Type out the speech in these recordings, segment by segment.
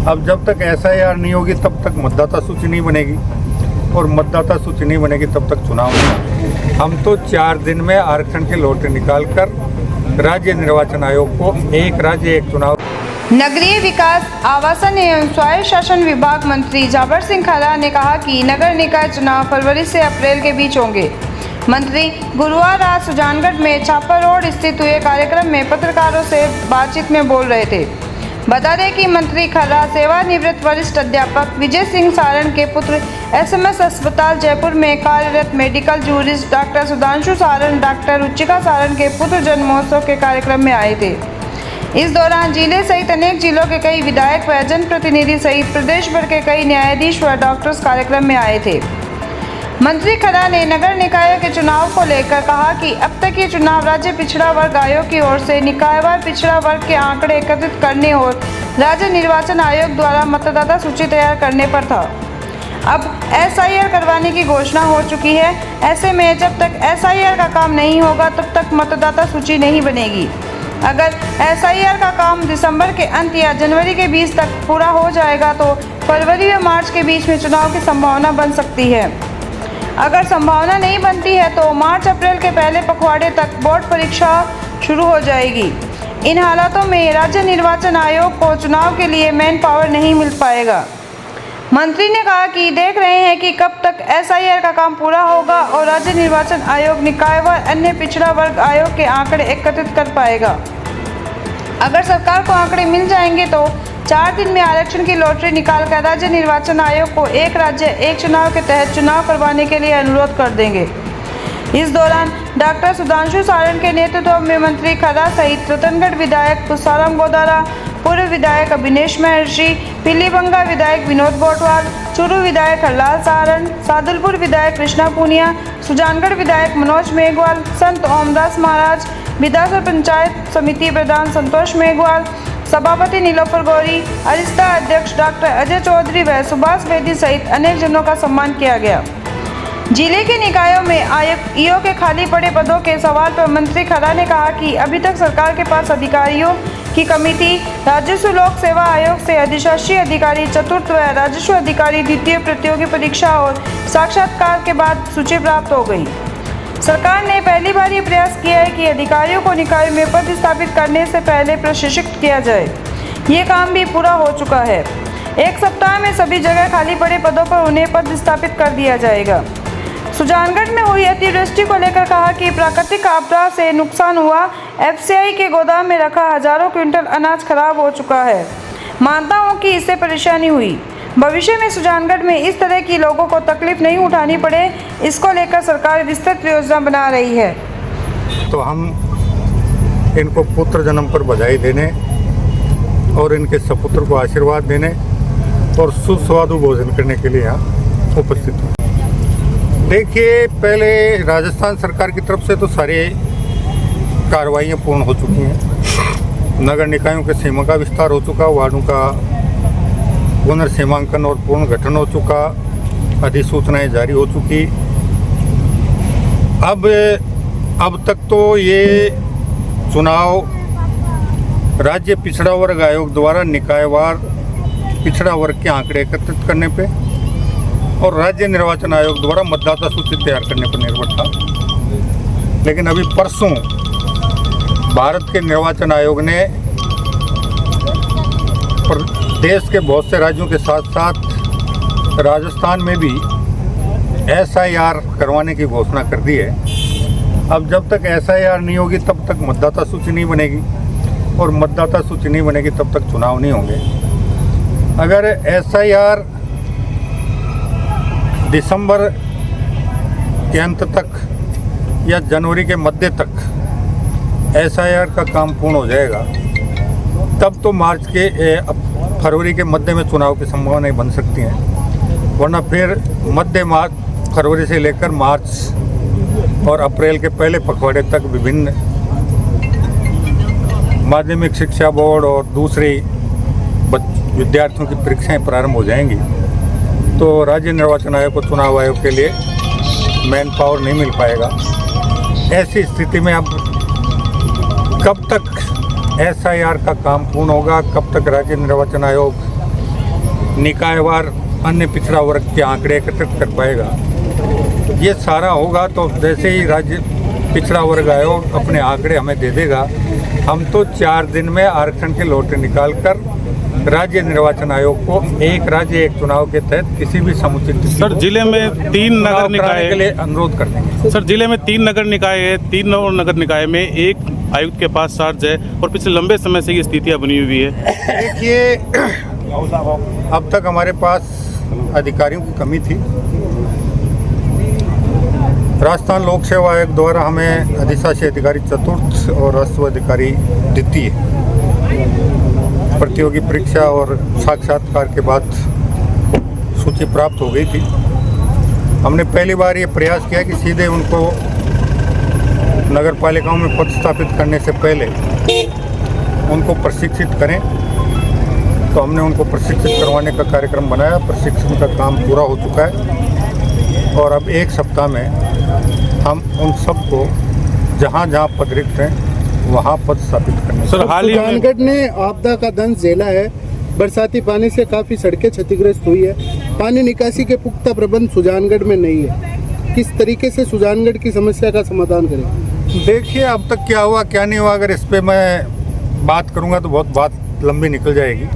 अब जब तक SIR नहीं होगी तब तक मतदाता सूची नहीं बनेगी, और मतदाता सूची नहीं बनेगी तब तक चुनाव नहीं होंगे। हम तो 4 दिन में आरक्षण के लॉटरी निकालकर राज्य निर्वाचन आयोग को एक राज्य एक चुनाव। नगरीय विकास, आवासन एवं स्वायत्त शासन विभाग मंत्री जाबर सिंह खर्रा ने कहा कि नगर निकाय चुनाव फरवरी से अप्रैल के बीच होंगे। मंत्री गुरुवार रात सुजानगढ़ में छापर रोड स्थित हुए कार्यक्रम में पत्रकारों से बातचीत में बोल रहे थे। बता दें कि मंत्री खर्रा सेवानिवृत्त वरिष्ठ अध्यापक विजय सिंह सारण के पुत्र SMS अस्पताल जयपुर में कार्यरत medical jurist doctor Sudhanshu Saran, doctor Ruchika Saran के पुत्र जन्म महोत्सव के कार्यक्रम में आए थे। इस दौरान जिले सहित अनेक जिलों के कई विधायक व जनप्रतिनिधि सहित प्रदेश भर के कई न्यायाधीश व डॉक्टर्स कार्यक्रम में आए थे। मंत्री खर्रा ने नगर निकायों के चुनाव को लेकर कहा कि अब तक ये चुनाव राज्य पिछड़ा वर्ग आयोग की ओर से निकायवार पिछड़ा वर्ग के आंकड़े एकत्रित करने और राज्य निर्वाचन आयोग द्वारा मतदाता सूची तैयार करने पर था। अब SIR करवाने की घोषणा हो चुकी है। ऐसे में जब तक SIR का काम नहीं होगा तब तक मतदाता सूची नहीं बनेगी। अगर SIR का काम दिसंबर के अंत या जनवरी के 20 तक पूरा हो जाएगा तो फरवरी व मार्च के बीच में चुनाव की संभावना बन सकती है। अगर संभावना नहीं बनती है तो मार्च अप्रैल के पहले पखवाड़े तक बोर्ड परीक्षा शुरू हो जाएगी। इन हालातों में राज्य निर्वाचन आयोग को चुनाव के लिए मैन पावर नहीं मिल पाएगा। मंत्री ने कहा कि देख रहे हैं कि कब तक SIR का काम पूरा होगा और राज्य निर्वाचन आयोग निकाय व अन्य पिछड़ा वर्ग आयोग के आंकड़े एकत्रित कर पाएगा। अगर सरकार को आंकड़े मिल जाएंगे तो 4 दिन में आरक्षण की लॉटरी निकालकर राज्य निर्वाचन आयोग को एक राज्य एक चुनाव के तहत चुनाव करवाने के लिए अनुरोध कर देंगे। इस दौरान डॉक्टर सुधांशु सारण के नेतृत्व में मंत्री खर्रा सहित रतनगढ़ विधायक पुष्पाराम गोदारा, पूर्व विधायक अभिनेश महर्षि, पीलीबंगा विधायक विनोद बोटवाल, चूरू विधायक हरलाल सारण, सादुलपुर विधायक कृष्णा पूनिया, सुजानगढ़ विधायक मनोज मेघवाल, संत ओमदास महाराज, विधानसभा पंचायत समिति प्रधान संतोष मेघवाल, सभापति नीलोफर गौरी, अरिस्ता अध्यक्ष डॉक्टर अजय चौधरी व सुभाष बेदी सहित अनेक जनों का सम्मान किया गया। जिले के निकायों में आयुक्तों के खाली पड़े पदों के सवाल पर मंत्री खर्रा ने कहा कि अभी तक सरकार के पास अधिकारियों की कमी थी। राजस्व लोक सेवा आयोग से अधिशासी अधिकारी चतुर्थ व राजस्व अधिकारी द्वितीय प्रतियोगी परीक्षा और साक्षात्कार के बाद सूची प्राप्त हो गई। सरकार ने पहली बार ये प्रयास किया है कि अधिकारियों को निकायों में पद स्थापित करने से पहले प्रशिक्षित किया जाए। ये काम भी पूरा हो चुका है। 1 सप्ताह में सभी जगह खाली पड़े पदों पर उन्हें पद स्थापित कर दिया जाएगा। सुजानगढ़ में हुई अतिवृष्टि को लेकर कहा कि प्राकृतिक आपदा से नुकसान हुआ। FCI के गोदाम में रखा हजारों क्विंटल अनाज खराब हो चुका है। मानता हूँ कि इससे परेशानी हुई। भविष्य में सुजानगढ़ में इस तरह की लोगों को तकलीफ नहीं उठानी पड़े, इसको लेकर सरकार विस्तृत योजना बना रही है। तो हम इनको पुत्र जन्म पर बधाई देने और इनके सपुत्र को आशीर्वाद देने और सुस्वादु भोजन करने के लिए यहाँ उपस्थित हूँ। देखिए, पहले राजस्थान सरकार की तरफ से तो सारी कार्रवाइयाँ पूर्ण हो चुकी हैं। नगर निकायों के सीमा का विस्तार हो चुका, वार्डों का पुनर्सीमांकन और पूर्ण गठन हो चुका, अधिसूचनाएं जारी हो चुकी। अब तक तो ये चुनाव राज्य पिछड़ा वर्ग आयोग द्वारा निकायवार पिछड़ा वर्ग के आंकड़े एकत्रित करने पे और राज्य निर्वाचन आयोग द्वारा मतदाता सूची तैयार करने पर निर्भर था। लेकिन अभी परसों भारत के निर्वाचन आयोग ने देश के बहुत से राज्यों के साथ साथ राजस्थान में भी SIR करवाने की घोषणा कर दी है। अब जब तक SIR नहीं होगी तब तक मतदाता सूची नहीं बनेगी, और मतदाता सूची नहीं बनेगी तब तक चुनाव नहीं होंगे। अगर SIR दिसंबर के अंत तक या जनवरी के मध्य तक SIR का काम पूर्ण हो जाएगा, तब तो फरवरी के मध्य में चुनाव की संभावनाएं बन सकती हैं। वरना फिर मध्य मार्च, फरवरी से लेकर मार्च और अप्रैल के पहले पखवाड़े तक विभिन्न माध्यमिक शिक्षा बोर्ड और दूसरे विद्यार्थियों की परीक्षाएं प्रारंभ हो जाएंगी। तो राज्य निर्वाचन आयोग को चुनाव आयोग के लिए मैन पावर नहीं मिल पाएगा। ऐसी स्थिति में अब कब तक SIR का काम पूर्ण होगा, कब तक राज्य निर्वाचन आयोग निकायवार अन्य पिछड़ा वर्ग के आंकड़े एकत्रित कर पाएगा। ये सारा होगा तो जैसे ही राज्य पिछड़ा वर्ग आयोग अपने आंकड़े हमें दे देगा, हम तो 4 दिन में आरक्षण के लोटे निकालकर राज्य निर्वाचन आयोग को एक राज्य एक चुनाव के तहत किसी भी समुचित सर जिले में 3 नगर निकाय के लिए अनुरोध कर देंगे। सर जिले में 3 नगर निकाय है, 3 नगर निकाय में एक आयुक्त के पास चार्ज है और पिछले लंबे समय से ये स्थितियां बनी हुई है। देखिए, अब तक हमारे पास अधिकारियों की कमी थी। राजस्थान लोक सेवा आयोग द्वारा हमें अधिशासी अधिकारी चतुर्थ और राजस्व अधिकारी द्वितीय प्रतियोगी परीक्षा और साक्षात्कार के बाद सूची प्राप्त हो गई थी। हमने पहली बार ये प्रयास किया कि सीधे उनको नगर पालिकाओं में पद स्थापित करने से पहले उनको प्रशिक्षित करें, तो हमने उनको प्रशिक्षित करवाने का कार्यक्रम बनाया। प्रशिक्षण का काम पूरा हो चुका है और अब 1 सप्ताह में हम उन सबको जहाँ जहाँ पद रिक्त हैं वहाँ पद स्थापित करने। सर हाल ही में सुजानगढ़ ने आपदा का दंश झेला है। बरसाती पानी से काफ़ी सड़कें क्षतिग्रस्त हुई है। पानी निकासी के पुख्ता प्रबंध सुजानगढ़ में नहीं है। किस तरीके से सुजानगढ़ की समस्या का समाधान करें? देखिए, अब तक क्या हुआ क्या नहीं हुआ, अगर इस पे मैं बात करूंगा तो बहुत बात लंबी निकल जाएगी।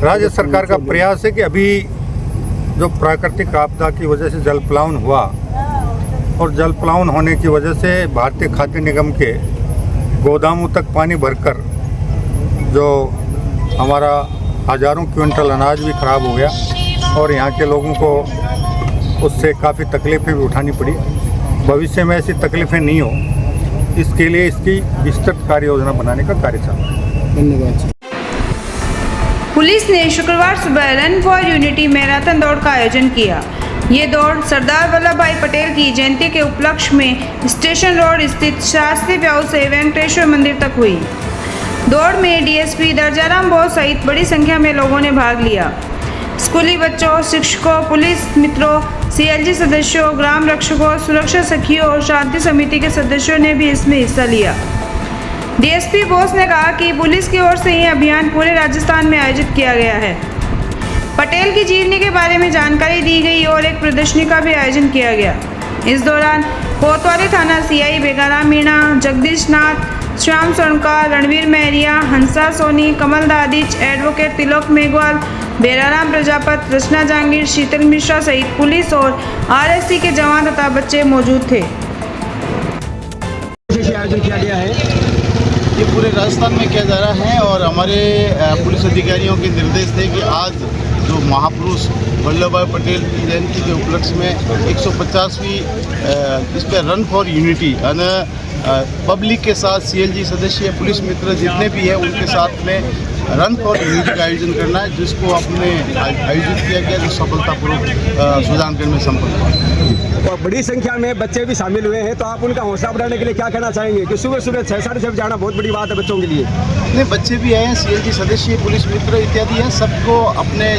राज्य सरकार का प्रयास है कि अभी जो प्राकृतिक आपदा की वजह से जल प्लावन हुआ और जल प्लावन होने की वजह से भारतीय खाद्य निगम के गोदामों तक पानी भरकर जो हमारा हज़ारों क्विंटल अनाज भी खराब हो गया और यहाँ के लोगों को उससे काफ़ी तकलीफ़ें भी उठानी पड़ी। भविष्य में ऐसी तकलीफ़ें नहीं हो, इसके लिए इसकी विस्तृत कार्य योजना बनाने का कार्य चल रहा है। धन्यवाद। पुलिस ने शुक्रवार सुबह रन फॉर यूनिटी मैराथन दौड़ का आयोजन किया। ये दौड़ सरदार वल्लभ भाई पटेल की जयंती के उपलक्ष्य में स्टेशन रोड स्थित शास्त्री व्याऊ से वेंकटेश्वर मंदिर तक हुई। दौड़ में डीएसपी दर्जाराम बोस सहित बड़ी संख्या में लोगों ने भाग लिया। स्कूली बच्चों, शिक्षकों, पुलिस मित्रों, सीएलजी सदस्यों, ग्राम रक्षकों, सुरक्षा सखियों और शांति समिति के सदस्यों ने भी इसमें हिस्सा लिया। डीएसपी बोस ने कहा कि पुलिस की ओर से यह अभियान पूरे राजस्थान में आयोजित किया गया है। पटेल की जीवनी के बारे में जानकारी दी गई और एक प्रदर्शनी का भी आयोजन किया गया। इस दौरान कोतवाली थाना सीआई बेगाराम मीणा, जगदीश नाथ, श्याम स्वर्णकार, रणवीर महरिया, हंसा सोनी, कमल दादिच, एडवोकेट तिलोक मेघवाल, बेराराम प्रजापत, रचना जहांगीर, शीतल मिश्रा सहित पुलिस और आरएससी के जवान तथा बच्चे मौजूद थे। आयोजन किया गया है, ये पूरे राजस्थान में किया जा रहा है और हमारे पुलिस अधिकारियों के निर्देश थे कि आज जो महापुरुष वल्लभ भाई पटेल की जयंती के उपलक्ष्य में 150वीं इस पर रन फॉर यूनिटी पब्लिक के साथ सीएलजी सदस्य, पुलिस मित्र जितने भी हैं उनके साथ में रन फॉर यूनिटी का आयोजन करना है, जिसको आपने आयोजित किया गया जो सफलतापूर्वक सुजानगढ़ में संपन्न हुआ। और बड़ी संख्या में बच्चे भी शामिल हुए हैं, तो आप उनका हौसला बढ़ाने के लिए क्या कहना चाहेंगे कि सुबह सुबह 6 साढ़े 6 जाना बहुत बड़ी बात है बच्चों के लिए? नहीं, बच्चे भी आए हैं, सीएलजी सदस्य, पुलिस मित्र इत्यादि हैं, सबको अपने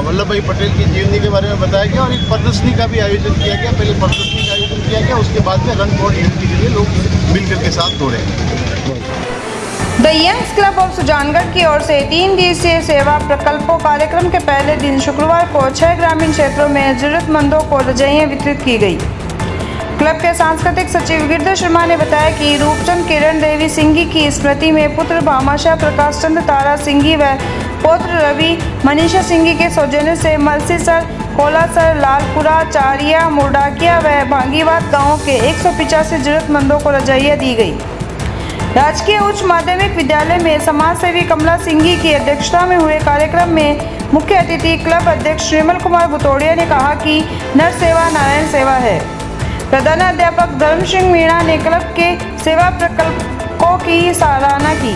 वल्लभ भाई पटेल की जीवनी के बारे में बताया गया और एक प्रदर्शनी का भी आयोजन किया गया। पहले प्रदर्शनी का आयोजन किया गया, उसके बाद में रन फॉर यूनिटी के लिए लोग मिलकर के साथ दौड़े। The youngs club of Sujangarh की ओर से 3 दिवसीय सेवा प्रकल्पों कार्यक्रम के पहले दिन शुक्रवार को 6 ग्रामीण क्षेत्रों में जरूरतमंदों को रजाइयां वितरित की गई। क्लब के सांस्कृतिक सचिव गिरधर शर्मा ने बताया कि रूपचंद किरण देवी सिंघी की स्मृति में पुत्र भामाशाह प्रकाश चंद्र तारा सिंघी व पौत्र रवि मनीषा सिंघी के सौजन्य से मलसीसर, कोलासर, लालपुरा, चारिया, मुर्डाकिया व भांगीवाद गाँवों के 185 जरूरतमंदों को रजाइयाँ दी गई। राजकीय उच्च माध्यमिक विद्यालय में समाज सेवी कमला सिंघी की अध्यक्षता में हुए कार्यक्रम में मुख्य अतिथि क्लब अध्यक्ष निर्मल कुमार बुतोड़िया ने कहा कि नर सेवा नारायण सेवा है। प्रधानाध्यापक धर्म सिंह मीणा ने क्लब के सेवा प्रकल्पों की सराहना की।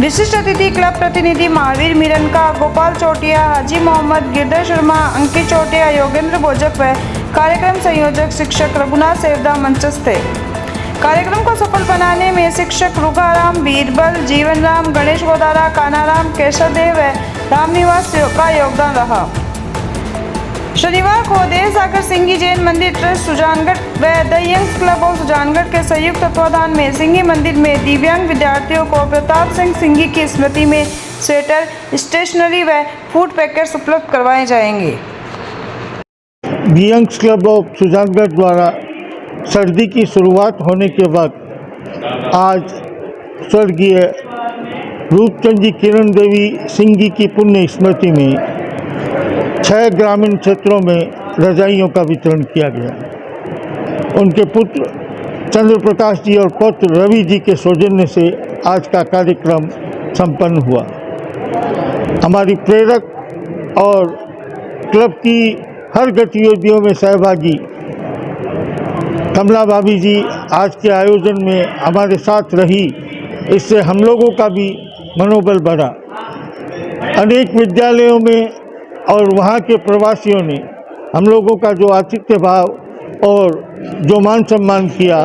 विशिष्ट अतिथि क्लब प्रतिनिधि महावीर मिरनका, गोपाल चोटिया, हाजी मोहम्मद, गिरधर शर्मा, अंकित चोटिया, योगेंद्र भोजक व कार्यक्रम संयोजक शिक्षक रघुनाथ सेवदा मंचस्थ थे। कार्यक्रम को सफल बनाने में शिक्षक रुगाराम, बीरबल, जीवनराम, गणेश गोदारा, कानाराम, केशवदेव व रामनिवास का योगदान रहा। शनिवार को देव सागर सिंघी जैन मंदिर ट्रस्ट सुजानगढ़ व the youngs club of Sujangarh के संयुक्त तत्वाधान में सिंघी मंदिर में दिव्यांग विद्यार्थियों को प्रताप सिंह सिंघी की स्मृति में स्वेटर, स्टेशनरी व फूड पैकेट्स उपलब्ध करवाए जाएंगे। यंग्स क्लब ऑफ सुजानगढ़ द्वारा सर्दी की शुरुआत होने के वक्त आज स्वर्गीय रूपचंद जी किरण देवी सिंह जी की पुण्य स्मृति में 6 ग्रामीण क्षेत्रों में रजाइयों का वितरण किया गया। उनके पुत्र चंद्र प्रकाश जी और पौत्र रवि जी के सौजन्य से आज का कार्यक्रम संपन्न हुआ। हमारी प्रेरक और क्लब की हर गतिविधियों में सहभागी कमला भाभी जी आज के आयोजन में हमारे साथ रही, इससे हम लोगों का भी मनोबल बढ़ा। अनेक विद्यालयों में और वहाँ के प्रवासियों ने हम लोगों का जो आतिथ्य भाव और जो मान सम्मान किया,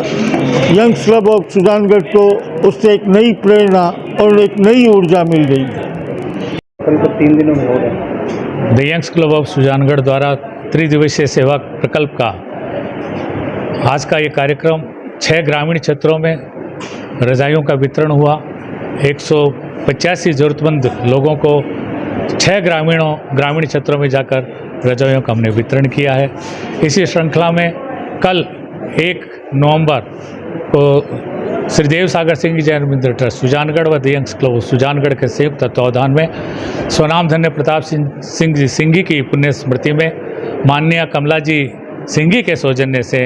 यंग्स क्लब ऑफ सुजानगढ़ को उससे एक नई प्रेरणा और एक नई ऊर्जा मिल गई। The youngs club of Sujangarh द्वारा त्रिदिवसीय सेवा प्रकल्प का आज का ये कार्यक्रम 6 ग्रामीण क्षेत्रों में रजाइयों का वितरण हुआ। 185 ज़रूरतमंद लोगों को 6 ग्रामीण क्षेत्रों में जाकर रजाइयों का हमने वितरण किया है। इसी श्रृंखला में कल 1 नवंबर को श्री देव सागर सिंह जी जैन मंदिर ट्रस्ट सुजानगढ़ व द यंग्स क्लब सुजानगढ़ के संयुक्त तत्वावधान में स्वनामधन्य प्रताप सिंह जी की पुण्य स्मृति में माननीय कमला जी सिंह जी के सौजन्य से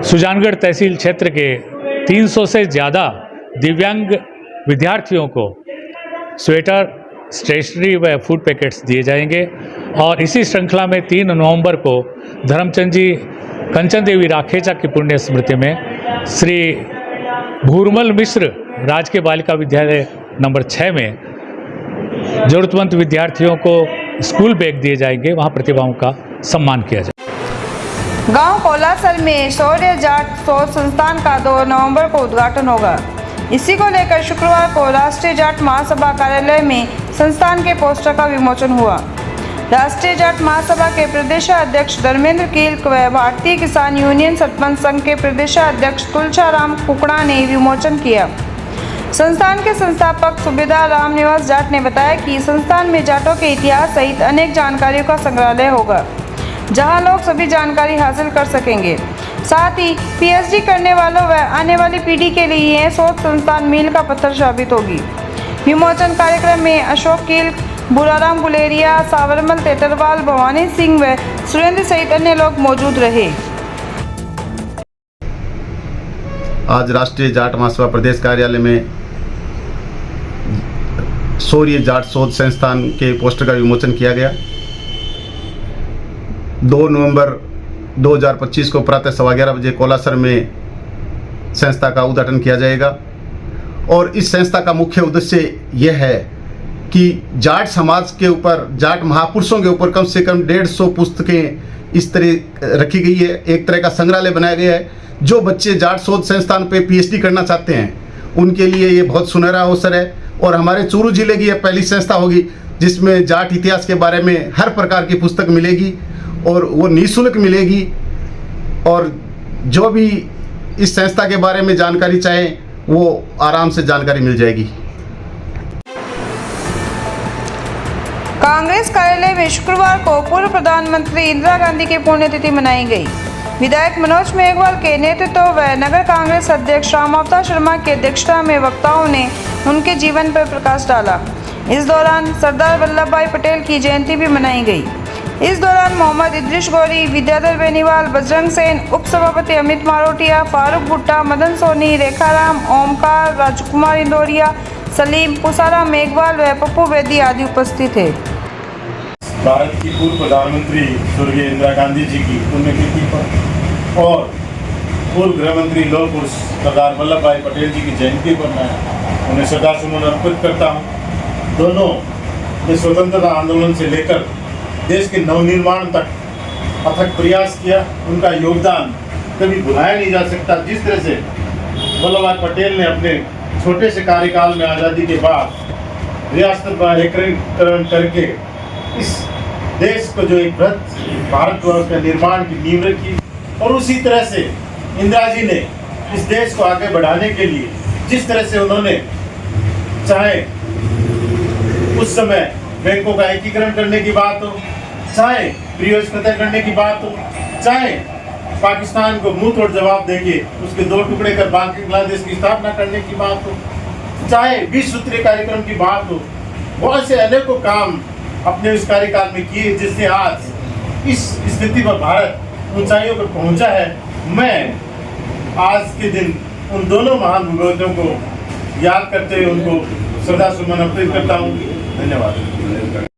सुजानगढ़ तहसील क्षेत्र के 300 से ज़्यादा दिव्यांग विद्यार्थियों को स्वेटर, स्टेशनरी व फूड पैकेट्स दिए जाएंगे। और इसी श्रृंखला में 3 नवंबर को धर्मचंद जी कंचन देवी राखेचा की पुण्य स्मृति में श्री भूरमल मिश्र राजकीय बालिका विद्यालय नंबर 6 में जरूरतमंद विद्यार्थियों को स्कूल बैग दिए जाएंगे, वहाँ प्रतिभाओं का सम्मान किया जाएगा। गांव कोलासर में शौर्य जाट शोध संस्थान का 2 नवंबर को उद्घाटन होगा। इसी को लेकर शुक्रवार को राष्ट्रीय जाट महासभा कार्यालय में संस्थान के पोस्टर का विमोचन हुआ। राष्ट्रीय जाट महासभा के प्रदेशाध्यक्ष धर्मेंद्र कीलक व भारतीय किसान यूनियन सरपंच संघ के प्रदेशाध्यक्ष तुलसाराम कुकड़ा ने विमोचन किया। संस्थान के संस्थापक सुबेदार राम निवास जाट ने बताया कि संस्थान में जाटों के इतिहास सहित अनेक जानकारियों का संग्रहालय होगा, जहां लोग सभी जानकारी हासिल कर सकेंगे। साथ ही पीएचडी करने वालों व आने वाली पीढ़ी के लिए यह शोध संस्थान मील का पत्थर साबित होगी। विमोचन कार्यक्रम में अशोक कीलक, बुराराम गुलेरिया, सावरमल तेतरवाल, भवानी सिंह व सुरेंद्र सहित अन्य लोग मौजूद रहे। आज राष्ट्रीय जाट महासभा प्रदेश कार्यालय में शौर्य जाट शोध संस्थान के पोस्टर का विमोचन किया गया। 2 नवंबर 2025 को प्रातः 11:15 बजे कोलासर में संस्था का उद्घाटन किया जाएगा। और इस संस्था का मुख्य उद्देश्य यह है कि जाट समाज के ऊपर, जाट महापुरुषों के ऊपर कम से कम 150 पुस्तकें इस तरह रखी गई है। एक तरह का संग्रहालय बनाया गया है। जो बच्चे जाट शोध संस्थान पे पीएचडी करना चाहते हैं उनके लिए ये बहुत सुनहरा अवसर है। और हमारे चूरू जिले की यह पहली संस्था होगी जिसमें जाट इतिहास के बारे में हर प्रकार की पुस्तक मिलेगी और वो निःशुल्क मिलेगी। और जो भी इस संस्था के बारे में जानकारी चाहे वो आराम से जानकारी मिल जाएगी। कांग्रेस कार्यालय में शुक्रवार को पूर्व प्रधानमंत्री इंदिरा गांधी की पुण्यतिथि मनाई गई। विधायक मनोज मेघवाल के नेतृत्व व नगर कांग्रेस अध्यक्ष राम अवतार शर्मा की अध्यक्षता में वक्ताओं ने उनके जीवन पर प्रकाश डाला। इस दौरान सरदार वल्लभ भाई पटेल की जयंती भी मनाई गई। इस दौरान मोहम्मद इद्रिस गौरी, विद्याधर बेनीवाल, बजरंग सेन, उप सभापति अमित मारोटिया, फारूक भुट्टा, मदन सोनी, रेखाराम, ओमकार, राजकुमार इंदौरिया, सलीम, पुसाराम मेघवाल व पप्पू बेदी आदि उपस्थित थे। भारत की पूर्व प्रधानमंत्री स्वर्गीय इंदिरा गांधी जी की पुण्यतिथि पर और पूर्व गृह मंत्री लौह पुरुष सरदार वल्लभ भाई पटेल जी की जयंती पर मैं उन्हें श्रद्धासुमन अर्पित करता हूँ। दोनों ने स्वतंत्रता आंदोलन से लेकर देश के नवनिर्माण तक अथक प्रयास किया। उनका योगदान कभी भुलाया नहीं जा सकता। जिस तरह से वल्लभ भाई पटेल ने अपने छोटे से कार्यकाल में आज़ादी के बाद रियासत का एकीकरण करके इस देश को जो एक बृहत भारतवर्ष का निर्माण की नींव रखी, और उसी तरह से इंदिरा जी ने इस देश को आगे बढ़ाने के लिए जिस तरह से उन्होंने चाहे उस समय बैंकों का एकीकरण करने की बात हो, चाहे प्रियोजकता करने की बात हो, चाहे पाकिस्तान को मुंह तोड़ जवाब देके उसके 2 टुकड़े कर बांग्लादेश की स्थापना करने की बात हो, चाहे 20 सूत्रीय कार्यक्रम की बात हो, बहुत से अनेकों काम अपने इस कार्यकाल में किए जिससे आज इस स्थिति पर भारत ऊंचाइयों पर पहुंचा है। मैं आज के दिन उन दोनों महान विभूतियों को याद करते हुए उनको श्रद्धा सुमन अर्पित करता हूँ। धन्यवाद।